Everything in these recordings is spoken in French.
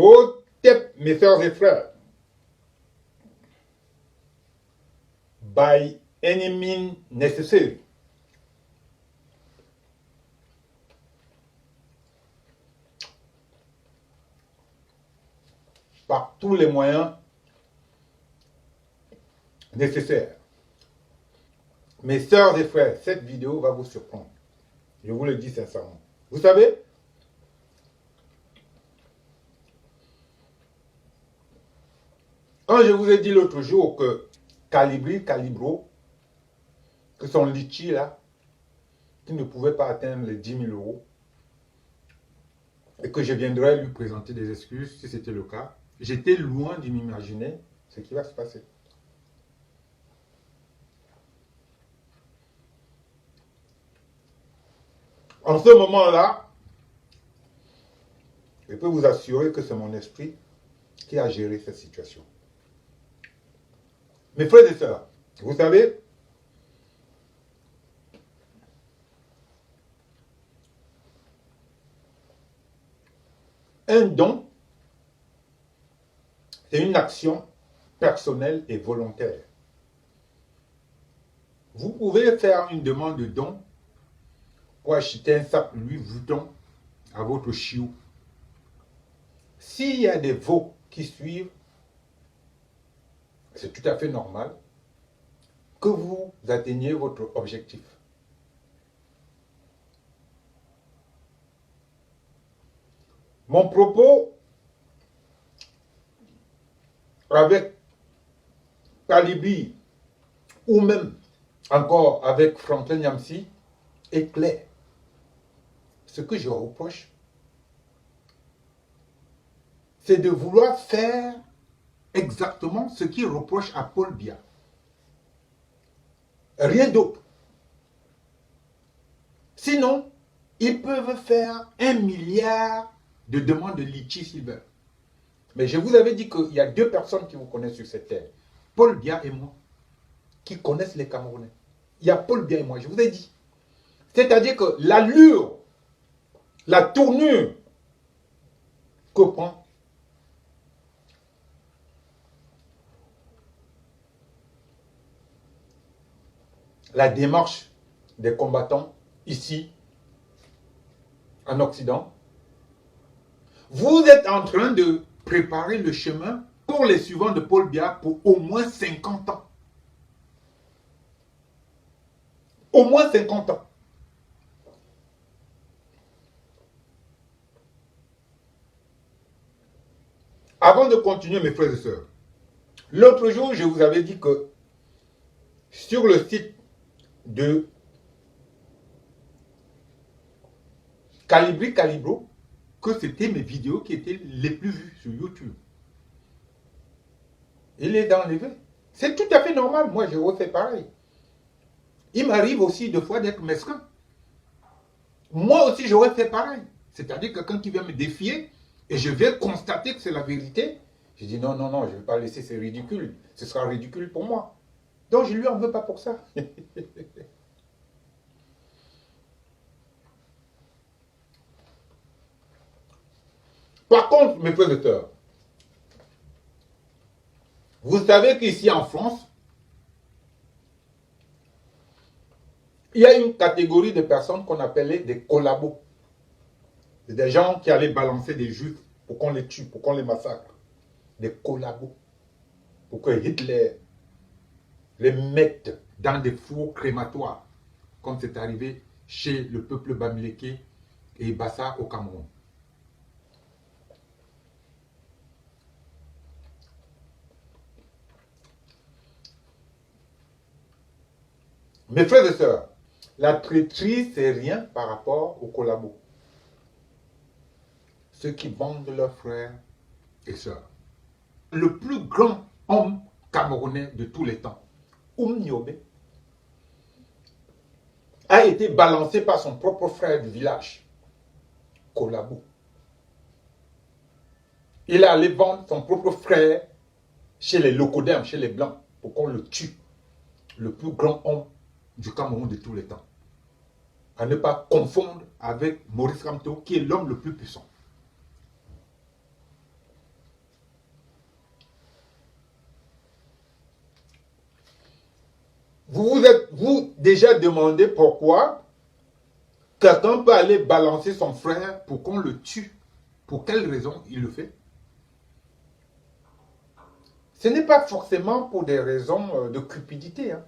Au tip, mes soeurs et frères, by any means necessary. Par tous les moyens nécessaires. Mes soeurs et frères, cette vidéo va vous surprendre. Je vous le dis sincèrement. Vous savez, quand je vous ai dit l'autre jour que Calibro, que son litchi là, qui ne pouvait pas atteindre les 10 000 euros, et que je viendrais lui présenter des excuses si c'était le cas, j'étais loin de m'imaginer ce qui va se passer. En ce moment-là, je peux vous assurer que c'est mon esprit qui a géré cette situation. Mes frères et sœurs, vous savez, un don, c'est une action personnelle et volontaire. Vous pouvez faire une demande de don pour acheter un sac Louis Vuitton à votre chiot. S'il y a des veaux qui suivent, c'est tout à fait normal que vous atteigniez votre objectif. Mon propos avec Calibri ou même encore avec Franklin Nyamsi est clair. Ce que je reproche, c'est de vouloir faire exactement ce qu'il reproche à Paul Biya. Rien d'autre. Sinon, ils peuvent faire 1 milliard de demandes de litchi s'ils veulent. Mais je vous avais dit qu'il y a 2 personnes qui vous connaissent sur cette terre. Paul Biya et moi, qui connaissent les Camerounais. Il y a Paul Biya et moi, je vous ai dit. C'est-à-dire que l'allure, la tournure que prend la démarche des combattants ici, en Occident, vous êtes en train de préparer le chemin pour les suivants de Paul Biya pour au moins 50 ans. Au moins 50 ans. Avant de continuer, mes frères et sœurs, l'autre jour, je vous avais dit que sur le site de Calibro, que c'était mes vidéos qui étaient les plus vues sur YouTube. Il est enlevé. C'est tout à fait normal. Moi, je refais pareil. Il m'arrive aussi de fois d'être mesquin. Moi aussi, j'aurais fait pareil. C'est-à-dire quelqu'un qui vient me défier et je vais constater que c'est la vérité. Je dis non, non, non, je ne vais pas laisser, c'est ridicule. Ce sera ridicule pour moi. Donc, je ne lui en veux pas pour ça. Par contre, mes frères et sœurs, vous savez qu'ici en France, il y a une catégorie de personnes qu'on appelait des collabos. C'est des gens qui allaient balancer des juifs pour qu'on les tue, pour qu'on les massacre. Des collabos. Pour que Hitler les mette dans des fours crématoires, comme c'est arrivé chez le peuple bamileke et Bassa au Cameroun. Mes frères et sœurs, la traîtrise, c'est rien par rapport aux collabos. Ceux qui vendent leurs frères et sœurs. Le plus grand homme camerounais de tous les temps, Niobe, a été balancé par son propre frère du village, Collabo. Il est allé vendre son propre frère chez les locodermes, chez les blancs, pour qu'on le tue. Le plus grand homme du Cameroun de tous les temps. À ne pas confondre avec Maurice Kamto, qui est l'homme le plus puissant. Vous vous êtes-vous déjà demandé pourquoi quelqu'un peut aller balancer son frère pour qu'on le tue? Pour quelle raison il le fait? Ce n'est pas forcément pour des raisons de cupidité. Hein.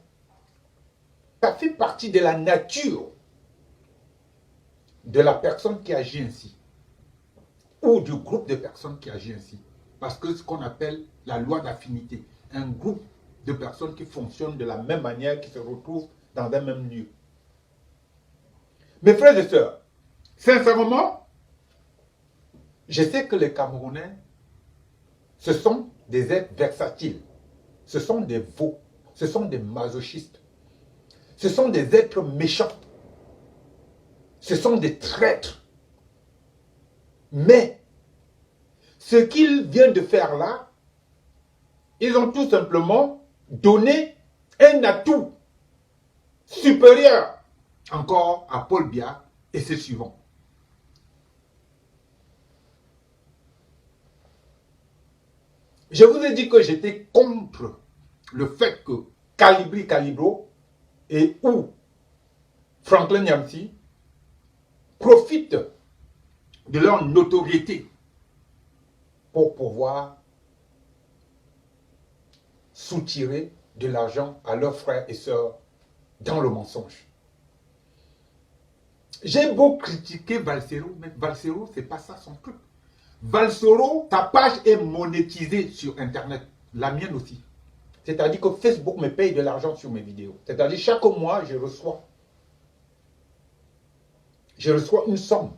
Ça fait partie de la nature de la personne qui agit ainsi, ou du groupe de personnes qui agit ainsi. Parce que ce qu'on appelle la loi d'affinité, un groupe de personnes qui fonctionnent de la même manière, qui se retrouvent dans un même lieu. Mes frères et sœurs, sincèrement, je sais que les Camerounais, ce sont des êtres versatiles, ce sont des veaux, ce sont des masochistes, ce sont des êtres méchants, ce sont des traîtres. Mais, ce qu'ils viennent de faire là, ils ont tout simplement donné un atout supérieur encore à Paul Biya et ses suivants. Je vous ai dit que j'étais contre le fait que Calibri Calibro et ou Franklin Nyamsi profitent de leur notoriété pour pouvoir soutirer de l'argent à leurs frères et sœurs dans le mensonge. J'ai beau critiquer Valsero, mais Valsero, c'est pas ça son truc. Valsero, ta page est monétisée sur Internet, la mienne aussi. C'est-à-dire que Facebook me paye de l'argent sur mes vidéos. C'est-à-dire chaque mois, je reçois une somme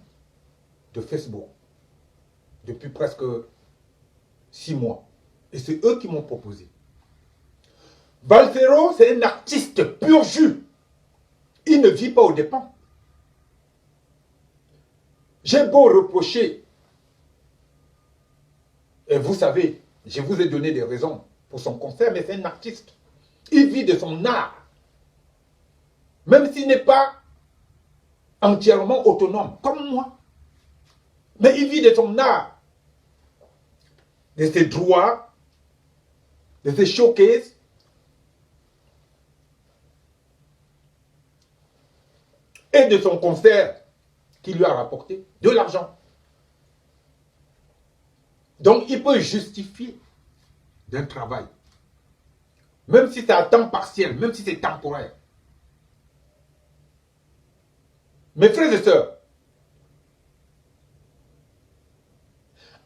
de Facebook depuis presque 6 mois. Et c'est eux qui m'ont proposé. Valsero, c'est un artiste pur jus. Il ne vit pas aux dépens. J'ai beau reprocher, et vous savez, je vous ai donné des raisons pour son concert, mais c'est un artiste. Il vit de son art. Même s'il n'est pas entièrement autonome, comme moi. Mais il vit de son art. De ses droits, de ses showcases. Et de son concert qui lui a rapporté de l'argent. Donc, il peut justifier d'un travail. Même si c'est à temps partiel, même si c'est temporaire. Mes frères et sœurs,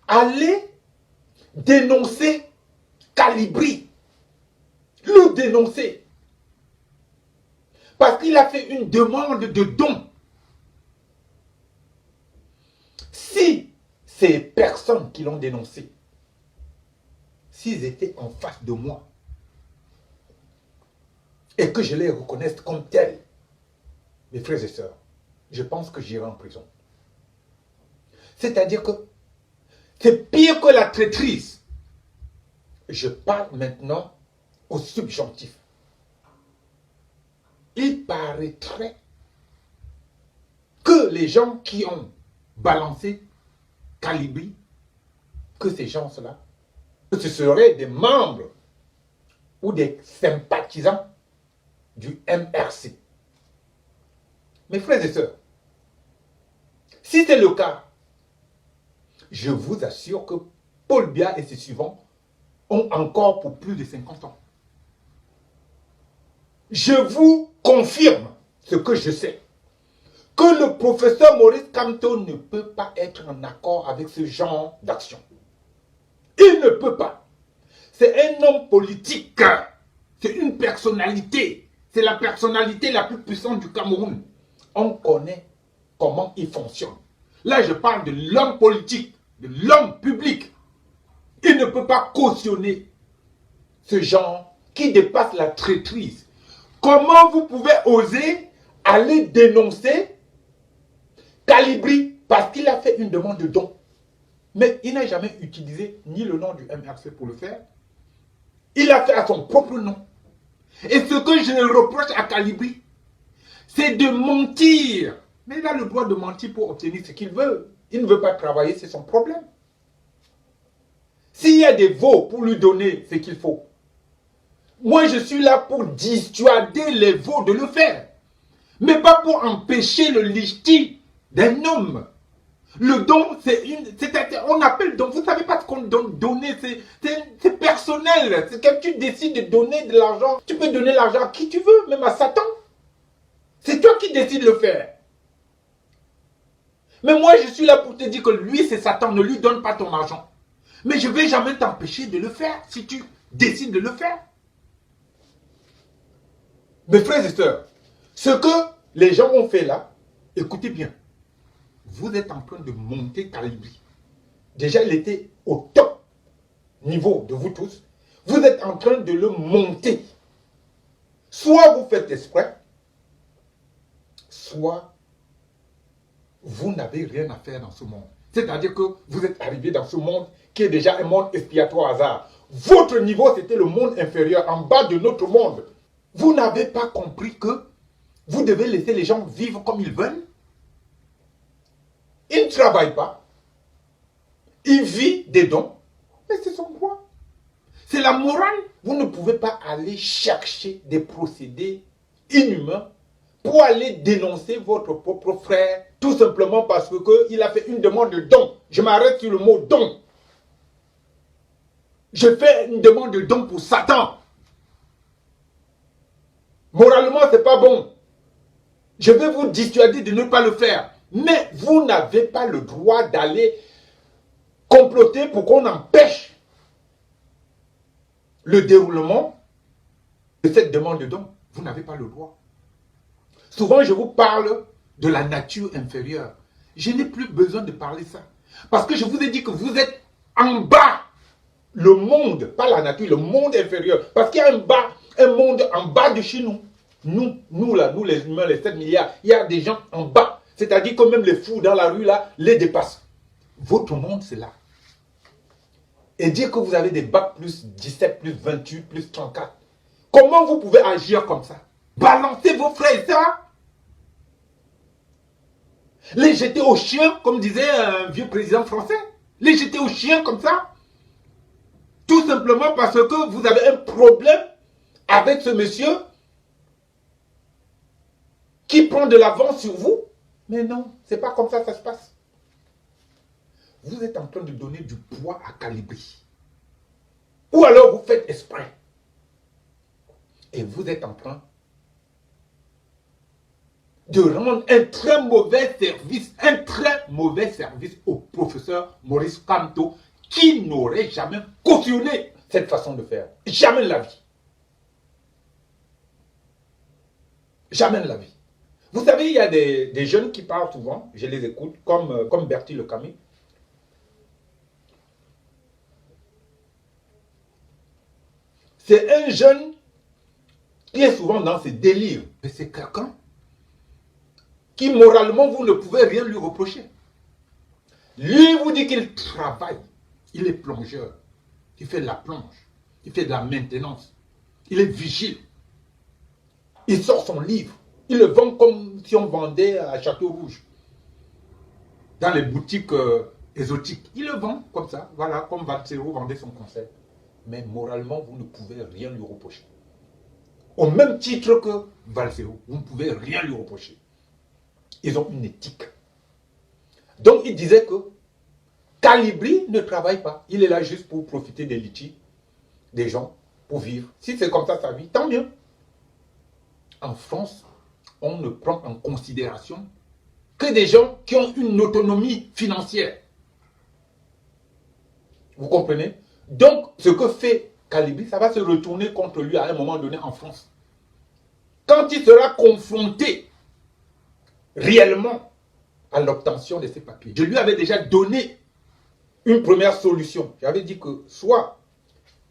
allez dénoncer Calibri. Le dénoncer. Parce qu'il a fait une demande de don. Si ces personnes qui l'ont dénoncé, s'ils étaient en face de moi, et que je les reconnaisse comme tels, mes frères et sœurs, je pense que j'irai en prison. C'est-à-dire que c'est pire que la traîtrise. Je parle maintenant au subjonctif. Il paraîtrait que les gens qui ont balancé Calibri, que ces gens-là, ce seraient des membres ou des sympathisants du MRC. Mes frères et sœurs, si c'est le cas, je vous assure que Paul Biya et ses suivants ont encore pour plus de 50 ans. Je vous confirme ce que je sais, que le professeur Maurice Kamto ne peut pas être en accord avec ce genre d'action. Il ne peut pas. C'est un homme politique, c'est une personnalité, c'est la personnalité la plus puissante du Cameroun. On connaît comment il fonctionne. Là, je parle de l'homme politique, de l'homme public. Il ne peut pas cautionner ce genre qui dépasse la traîtrise. Comment vous pouvez oser aller dénoncer Calibri parce qu'il a fait une demande de don? Mais il n'a jamais utilisé ni le nom du MRC pour le faire. Il a fait à son propre nom. Et ce que je reproche à Calibri, c'est de mentir. Mais il a le droit de mentir pour obtenir ce qu'il veut. Il ne veut pas travailler, c'est son problème. S'il y a des veaux pour lui donner ce qu'il faut, Moi, je suis là pour dissuader les veaux de le faire. Mais pas pour empêcher le litige d'un homme. Le don, on appelle don. Vous ne savez pas ce qu'on donne. Donner, c'est personnel. C'est quand tu décides de donner de l'argent. Tu peux donner l'argent à qui tu veux, même à Satan. C'est toi qui décides de le faire. Mais moi, je suis là pour te dire que lui, c'est Satan. Ne lui donne pas ton argent. Mais je ne vais jamais t'empêcher de le faire si tu décides de le faire. Mes frères et sœurs, ce que les gens ont fait là, écoutez bien. Vous êtes en train de monter Calibri. Déjà, il était au top niveau de vous tous. Vous êtes en train de le monter. Soit vous faites exprès, soit vous n'avez rien à faire dans ce monde. C'est-à-dire que vous êtes arrivé dans ce monde qui est déjà un monde expiatoire hasard. Votre niveau, c'était le monde inférieur, en bas de notre monde. Vous n'avez pas compris que vous devez laisser les gens vivre comme ils veulent. Ils ne travaillent pas. Ils vivent des dons. Mais c'est son droit. C'est la morale. Vous ne pouvez pas aller chercher des procédés inhumains pour aller dénoncer votre propre frère tout simplement parce qu'il a fait une demande de don. Je m'arrête sur le mot don. Je fais une demande de don pour Satan. Moralement, ce n'est pas bon. Je vais vous dissuader de ne pas le faire. Mais vous n'avez pas le droit d'aller comploter pour qu'on empêche le déroulement de cette demande de don. Vous n'avez pas le droit. Souvent, je vous parle de la nature inférieure. Je n'ai plus besoin de parler ça. Parce que je vous ai dit que vous êtes en bas. Le monde, pas la nature, le monde inférieur. Parce qu'il y a un monde en bas de chez nous. Nous les humains, les 7 milliards, il y a des gens en bas. C'est-à-dire que même les fous dans la rue, là, les dépassent. Votre monde, c'est là. Et dire que vous avez des bacs plus 17, plus 28, plus 34. Comment vous pouvez agir comme ça? Balancez vos frères et sœurs. Les jeter aux chiens, comme disait un vieux président français. Les jeter aux chiens comme ça. Tout simplement parce que vous avez un problème avec ce monsieur qui prend de l'avance sur vous. Mais non, c'est pas comme ça que ça se passe. Vous êtes en train de donner du poids à Calibri. Ou alors vous faites exprès. Et vous êtes en train de rendre un très mauvais service au professeur Maurice Kamto, qui n'aurait jamais cautionné cette façon de faire. Jamais de la vie. Jamais de la vie. Vous savez, il y a des jeunes qui parlent souvent, je les écoute, comme Bertie Le Camus. C'est un jeune qui est souvent dans ses délires. Mais c'est quelqu'un qui, moralement, vous ne pouvez rien lui reprocher. Lui vous dit qu'il travaille. Il est plongeur. Il fait de la plonge. Il fait de la maintenance. Il est vigile. Il sort son livre. Il le vend comme si on vendait à Château Rouge. Dans les boutiques exotiques. Il le vend comme ça. Voilà, comme Valsero vendait son conseil. Mais moralement, vous ne pouvez rien lui reprocher. Au même titre que Valsero, vous ne pouvez rien lui reprocher. Ils ont une éthique. Donc, il disait que Calibri ne travaille pas. Il est là juste pour profiter des litiges des gens, pour vivre. Si c'est comme ça sa vie, tant mieux. En France, on ne prend en considération que des gens qui ont une autonomie financière. Vous comprenez? Donc, ce que fait Calibri, ça va se retourner contre lui à un moment donné en France. Quand il sera confronté réellement à l'obtention de ces papiers. Je lui avais déjà donné une première solution. J'avais dit que soit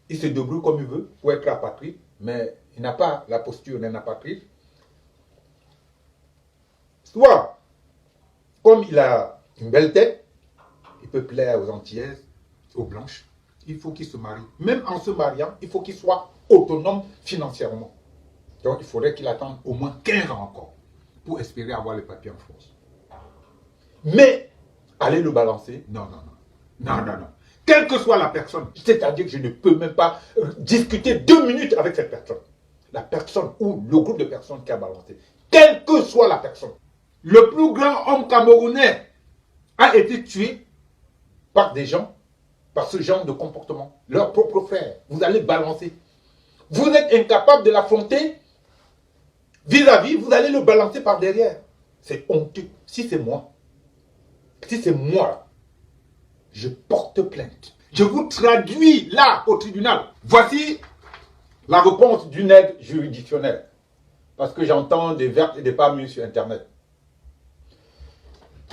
il se débrouille comme il veut pour être apatride, mais il n'a pas la posture d'un apatride. Soit, comme il a une belle tête, il peut plaire aux Antillaises, aux Blanches, il faut qu'il se marie. Même en se mariant, il faut qu'il soit autonome financièrement. Donc il faudrait qu'il attende au moins 15 ans encore pour espérer avoir les papiers en France. Mais, aller le balancer, non, non, non. Non, non, non. quelle que soit la personne. C'est-à-dire que je ne peux même pas discuter 2 minutes avec cette personne. La personne ou le groupe de personnes qui a balancé. Quelle que soit la personne. Le plus grand homme camerounais a été tué par des gens, par ce genre de comportement. Leur propre frère. Vous allez balancer. Vous êtes incapable de l'affronter vis-à-vis, vous allez le balancer par derrière. C'est honteux. Si c'est moi, je porte plainte. Je vous traduis là au tribunal. Voici la réponse d'une aide juridictionnelle. Parce que j'entends des vertes et des pas mûres sur Internet.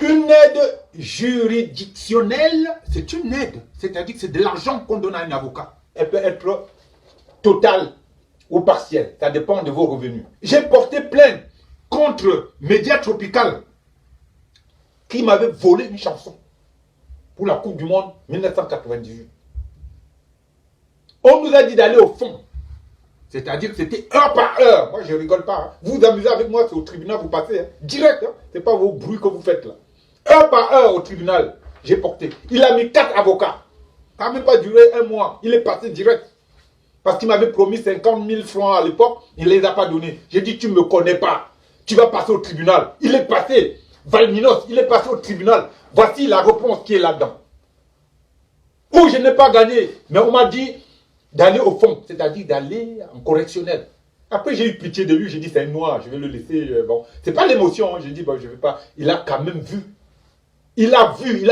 Une aide juridictionnelle, c'est une aide. C'est-à-dire que c'est de l'argent qu'on donne à un avocat. Elle peut être totale ou partielle. Ça dépend de vos revenus. J'ai porté plainte contre Média Tropical qui m'avait volé une chanson pour la Coupe du Monde 1998. On nous a dit d'aller au fond. C'est-à-dire que c'était heure par heure. Moi, je ne rigole pas. Hein. Vous vous amusez avec moi, c'est au tribunal, vous passez. Hein. Direct. Hein. Ce n'est pas vos bruits que vous faites là. Heure par heure au tribunal, j'ai porté. Il a mis 4 avocats. Ça n'a même pas duré 1 mois. Il est passé direct. Parce qu'il m'avait promis 50 000 francs à l'époque. Il ne les a pas donnés. J'ai dit, tu ne me connais pas. Tu vas passer au tribunal. Il est passé. Valminos, il est passé au tribunal. Voici la réponse qui est là-dedans. Où je n'ai pas gagné. Mais on m'a dit d'aller au fond. C'est-à-dire d'aller en correctionnel. Après, j'ai eu pitié de lui. J'ai dit, c'est un noir. Je vais le laisser. Bon, c'est pas l'émotion. Hein. J'ai dit, bon, je ne vais pas. Il a quand même vu. Il a vu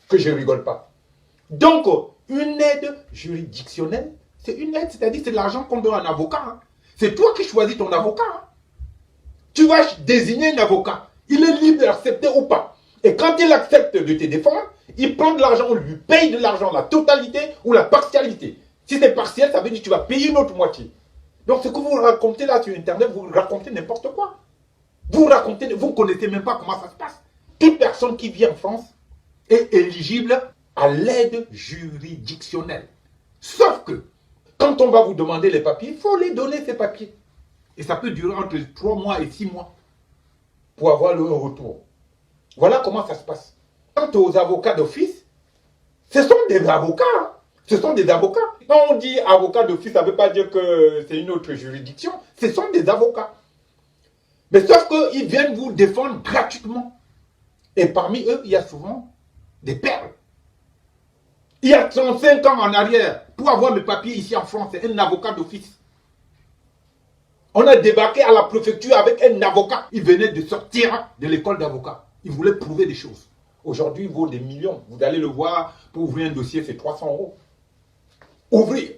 que je ne rigole pas. Donc, une aide juridictionnelle, c'est une aide, c'est-à-dire c'est de l'argent qu'on donne à un avocat. Hein. C'est toi qui choisis ton avocat. Hein. Tu vas désigner un avocat. Il est libre d'accepter ou pas. Et quand il accepte de te défendre, il prend de l'argent, on lui paye de l'argent, la totalité ou la partialité. Si c'est partiel, ça veut dire que tu vas payer une autre moitié. Donc ce que vous racontez là sur Internet, vous racontez n'importe quoi. Vous racontez, vous ne connaissez même pas comment ça se passe. Toute personne qui vit en France est éligible à l'aide juridictionnelle. Sauf que, quand on va vous demander les papiers, il faut les donner ces papiers. Et ça peut durer entre 3 mois et 6 mois pour avoir le retour. Voilà comment ça se passe. Quant aux avocats d'office, ce sont des avocats. Hein. Ce sont des avocats. Quand on dit avocat d'office, ça ne veut pas dire que c'est une autre juridiction. Ce sont des avocats. Mais sauf qu'ils viennent vous défendre gratuitement. Et parmi eux, il y a souvent des perles. Il y a 35 ans en arrière, pour avoir mes papiers ici en France, c'est un avocat d'office. On a débarqué à la préfecture avec un avocat. Il venait de sortir de l'école d'avocat. Il voulait prouver des choses. Aujourd'hui, il vaut des millions. Vous allez le voir, pour ouvrir un dossier, c'est 300 €. Ouvrir.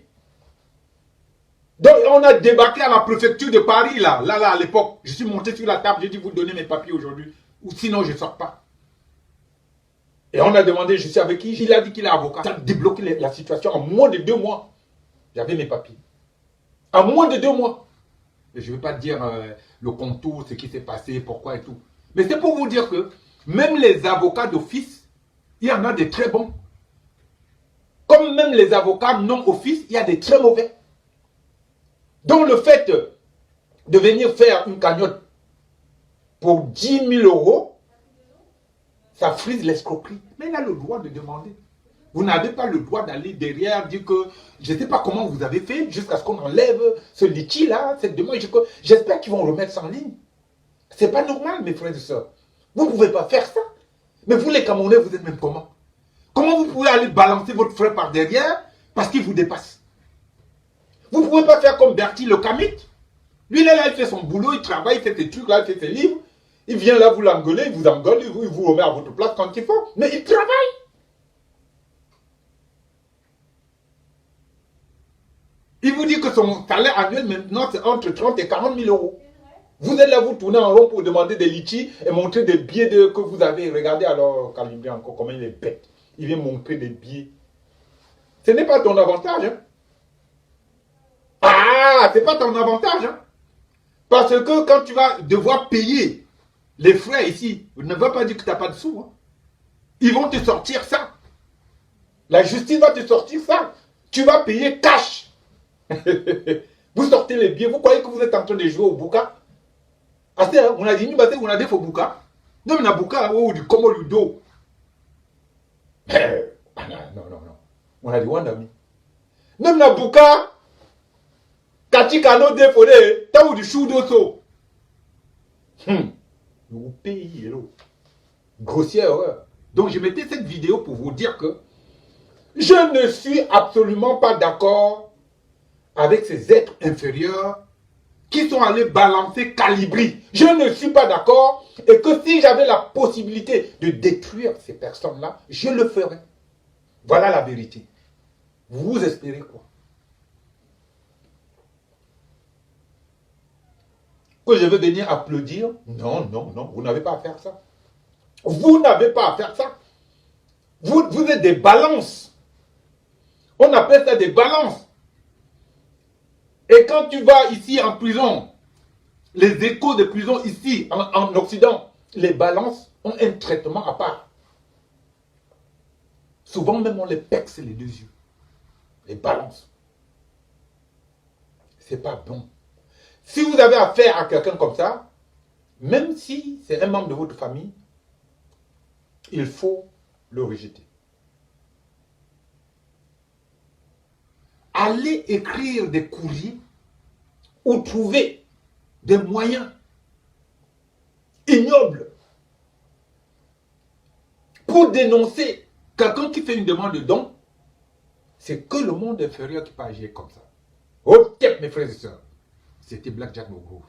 Donc, on a débarqué à la préfecture de Paris, là, à l'époque. Je suis monté sur la table, j'ai dit, vous donnez mes papiers aujourd'hui, ou sinon je ne sors pas. Et on a demandé, je suis avec qui? Il a dit qu'il est avocat. Ça a débloqué la situation en moins de 2 mois. J'avais mes papiers. En moins de 2 mois. Et je ne vais pas dire le contour, ce qui s'est passé, pourquoi et tout. Mais c'est pour vous dire que même les avocats d'office, il y en a des très bons. Comme même les avocats non office, il y a des très mauvais. Donc le fait de venir faire une cagnotte pour 10 000 €, ça frise l'escroquerie. Mais il a le droit de demander. Vous n'avez pas le droit d'aller derrière, dire que je ne sais pas comment vous avez fait jusqu'à ce qu'on enlève ce litchi-là, cette demande. J'espère qu'ils vont remettre ça en ligne. Ce n'est pas normal, mes frères et sœurs. Vous ne pouvez pas faire ça. Mais vous, les Camerounais, vous êtes même comment? Comment vous pouvez aller balancer votre frère par derrière parce qu'il vous dépasse? Vous ne pouvez pas faire comme Bertie le Kamit. Lui, là, il fait son boulot, il travaille, il fait ses trucs, là, il fait ses livres. Il vient là, vous l'engueulez, il vous engueule, il vous remet à votre place quand il faut. Mais il travaille. Il vous dit que son salaire annuel maintenant, c'est entre 30 et 40 000 €. Vous êtes là, vous tournez en rond pour demander des litchis et montrer des billets que vous avez. Regardez alors, Calibré encore, comment il est bête. Il vient montrer des billets. Ce n'est pas ton avantage. Hein? Ah, ce n'est pas ton avantage. Hein? Parce que quand tu vas devoir payer les frais ici, ne va pas dire que tu n'as pas de sous. Hein? Ils vont te sortir ça. La justice va te sortir ça. Tu vas payer cash. Vous sortez les billets, vous croyez que vous êtes en train de jouer au bouca? On a dit, on a des faux bouca. Non, mais on a bouca, ou du como ludo. Non, non, non. On a dit Wandami. Même la Bouka, Katikano défodé, t'as eu du chou d'osso. Vous payez, hello. Grossière horreur. Donc je mettais cette vidéo pour vous dire que je ne suis absolument pas d'accord avec ces êtres inférieurs qui sont allés balancer Calibri. Je ne suis pas d'accord et que si j'avais la possibilité de détruire ces personnes-là, je le ferais. Voilà la vérité. Vous espérez quoi? Que je vais venir applaudir? Non, non, non, vous n'avez pas à faire ça. Vous n'avez pas à faire ça. Vous êtes des balances. On appelle ça des balances. Et quand tu vas ici en prison, les échos de prison ici en Occident, les balances ont un traitement à part. Souvent même on les pexe les deux yeux. Les balances. C'est pas bon. Si vous avez affaire à quelqu'un comme ça, même si c'est un membre de votre famille, il faut le rejeter. Allez écrire des courriers ou trouver des moyens ignobles pour dénoncer quelqu'un qui fait une demande de don. C'est que le monde inférieur qui peut agir comme ça. Ok, mes frères et sœurs, c'était Black Jack Mogroove.